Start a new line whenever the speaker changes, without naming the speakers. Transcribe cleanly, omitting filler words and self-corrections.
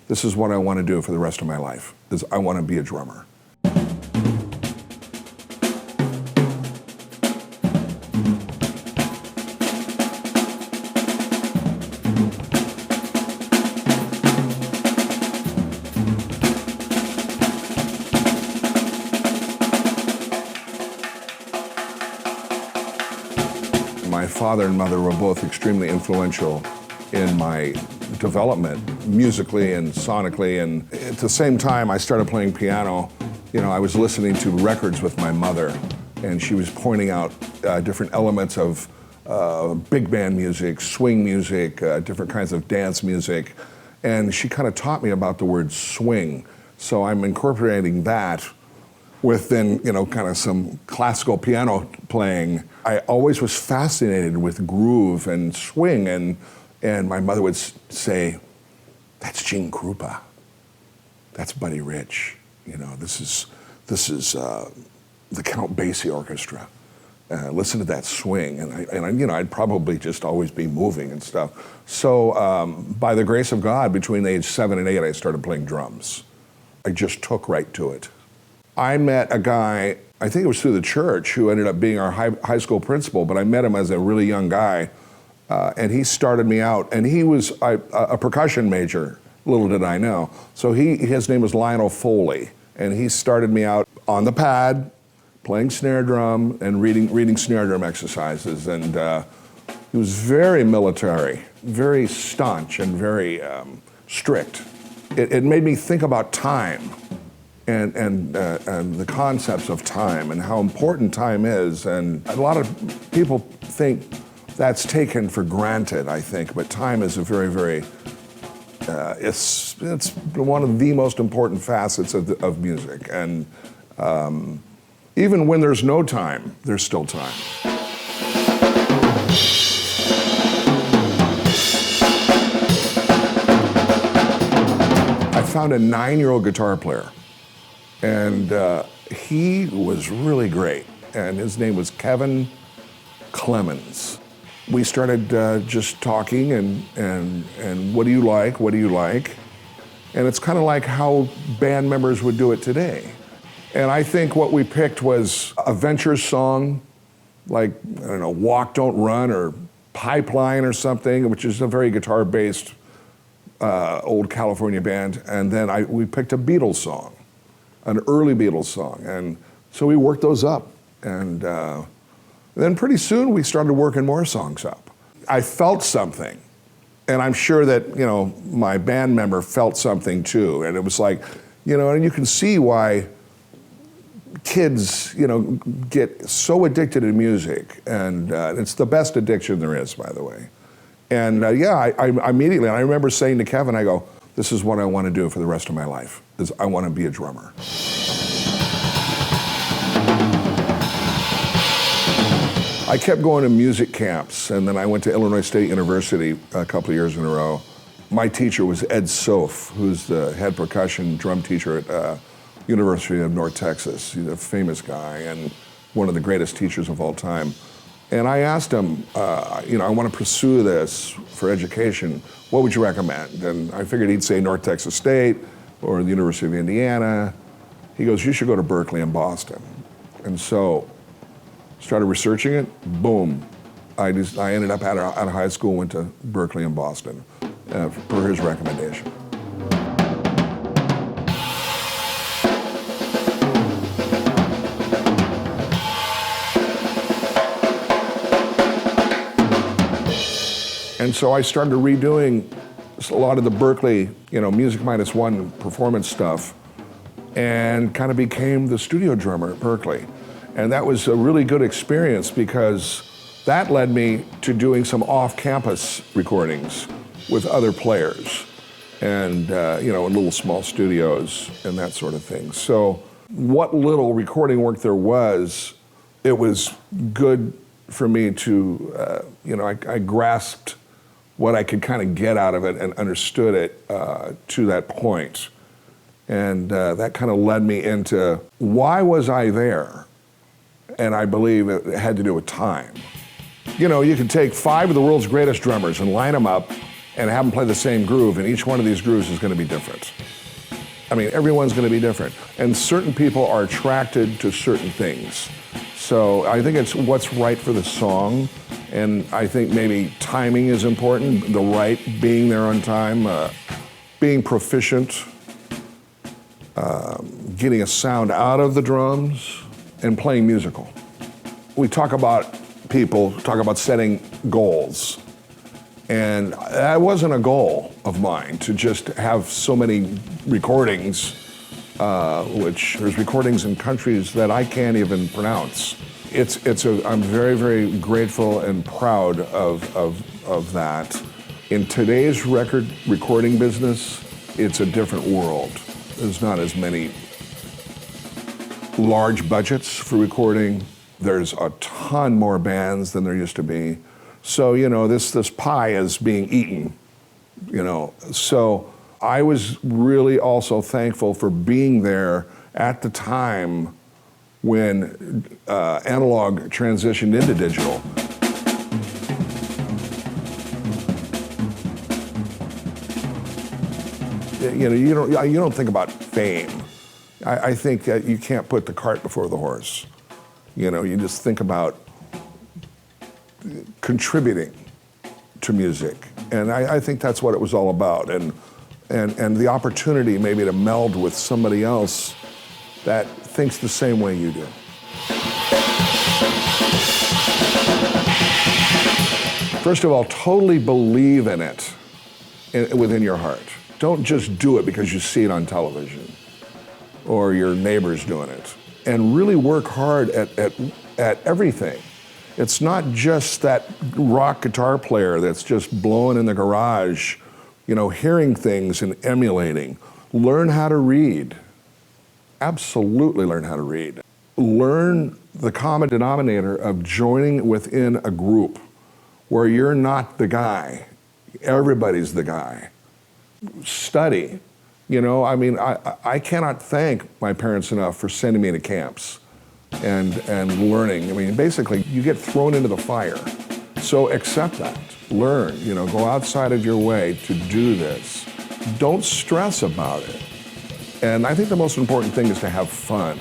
this is what I want to do for the rest of my life, is I want to be a drummer. My father and mother were both extremely influential in my development, musically and sonically, and at the same time I started playing piano. I was listening to records with my mother, and she was pointing out different elements of big band music, swing music, different kinds of dance music, and she kind of taught me about the word swing. So I'm incorporating that with then, kind of some classical piano playing. I always was fascinated with groove and swing, and my mother would say, "That's Gene Krupa. That's Buddy Rich. This is the Count Basie Orchestra. Listen to that swing." And I'd probably just always be moving and stuff. So by the grace of God, between age 7 and 8, I started playing drums. I just took right to it. I met a guy, I think it was through the church, who ended up being our high school principal, but I met him as a really young guy, and he started me out, and he was a percussion major, little did I know. So his name was Lionel Foley, and he started me out on the pad, playing snare drum and reading snare drum exercises, and he was very military, very staunch and very strict. It made me think about time. And the concepts of time and how important time is. And a lot of people think that's taken for granted, I think, but time is a very, very, it's one of the most important facets of music. And even when there's no time, there's still time. I found a 9-year-old guitar player. And he was really great, and his name was Kevin Clemens. We started just talking and what do you like, what do you like? And it's kind of like how band members would do it today. And I think what we picked was a Ventures song, like, I don't know, Walk, Don't Run, or Pipeline or something, which is a very guitar-based old California band. And then we picked a Beatles song, an early Beatles song, and so we worked those up, and then pretty soon we started working more songs up. I felt something, and I'm sure that my band member felt something too, and it was like, and you can see why kids get so addicted to music, and it's the best addiction there is, by the way. And I immediately, I remember saying to Kevin, I go, "This is what I want to do for the rest of my life, is I want to be a drummer." I kept going to music camps, and then I went to Illinois State University a couple of years in a row. My teacher was Ed Sof, who's the head percussion drum teacher at University of North Texas. He's a famous guy and one of the greatest teachers of all time. And I asked him, I want to pursue this for education. What would you recommend? And I figured he'd say North Texas State or the University of Indiana. He goes, "You should go to Berklee in Boston." And so, started researching it, boom. I ended up out of high school, went to Berklee in Boston per his recommendation. And so I started redoing a lot of the Berklee, Music Minus One performance stuff, and kind of became the studio drummer at Berklee. And that was a really good experience because that led me to doing some off-campus recordings with other players and, in little small studios and that sort of thing. So what little recording work there was, it was good for me to, I grasped what I could kind of get out of it and understood it to that point. And that kind of led me into, why was I there? And I believe it had to do with time. You can take 5 of the world's greatest drummers and line them up and have them play the same groove, and each one of these grooves is going to be different. I mean, everyone's going to be different. And certain people are attracted to certain things. So I think it's what's right for the song. And I think maybe timing is important, the right, being there on time, being proficient, getting a sound out of the drums, and playing musical. We talk about setting goals. And that wasn't a goal of mine, to just have so many recordings, which there's recordings in countries that I can't even pronounce. I'm very, very grateful and proud of that. In today's recording business, it's a different world. There's not as many large budgets for recording. There's a ton more bands than there used to be. So, this pie is being eaten, So I was really also thankful for being there at the time when analog transitioned into digital. You don't think about fame. I think that you can't put the cart before the horse. You just think about contributing to music. And I think that's what it was all about. And the opportunity maybe to meld with somebody else that thinks the same way you do. First of all, totally believe in it within your heart. Don't just do it because you see it on television or your neighbor's doing it. And really work hard at everything. It's not just that rock guitar player that's just blowing in the garage, hearing things and emulating. Learn how to read. Absolutely learn how to read. Learn the common denominator of joining within a group where you're not the guy. Everybody's the guy. Study. I cannot thank my parents enough for sending me to camps and learning. Basically, you get thrown into the fire. So accept that. Learn, go outside of your way to do this. Don't stress about it. And I think the most important thing is to have fun.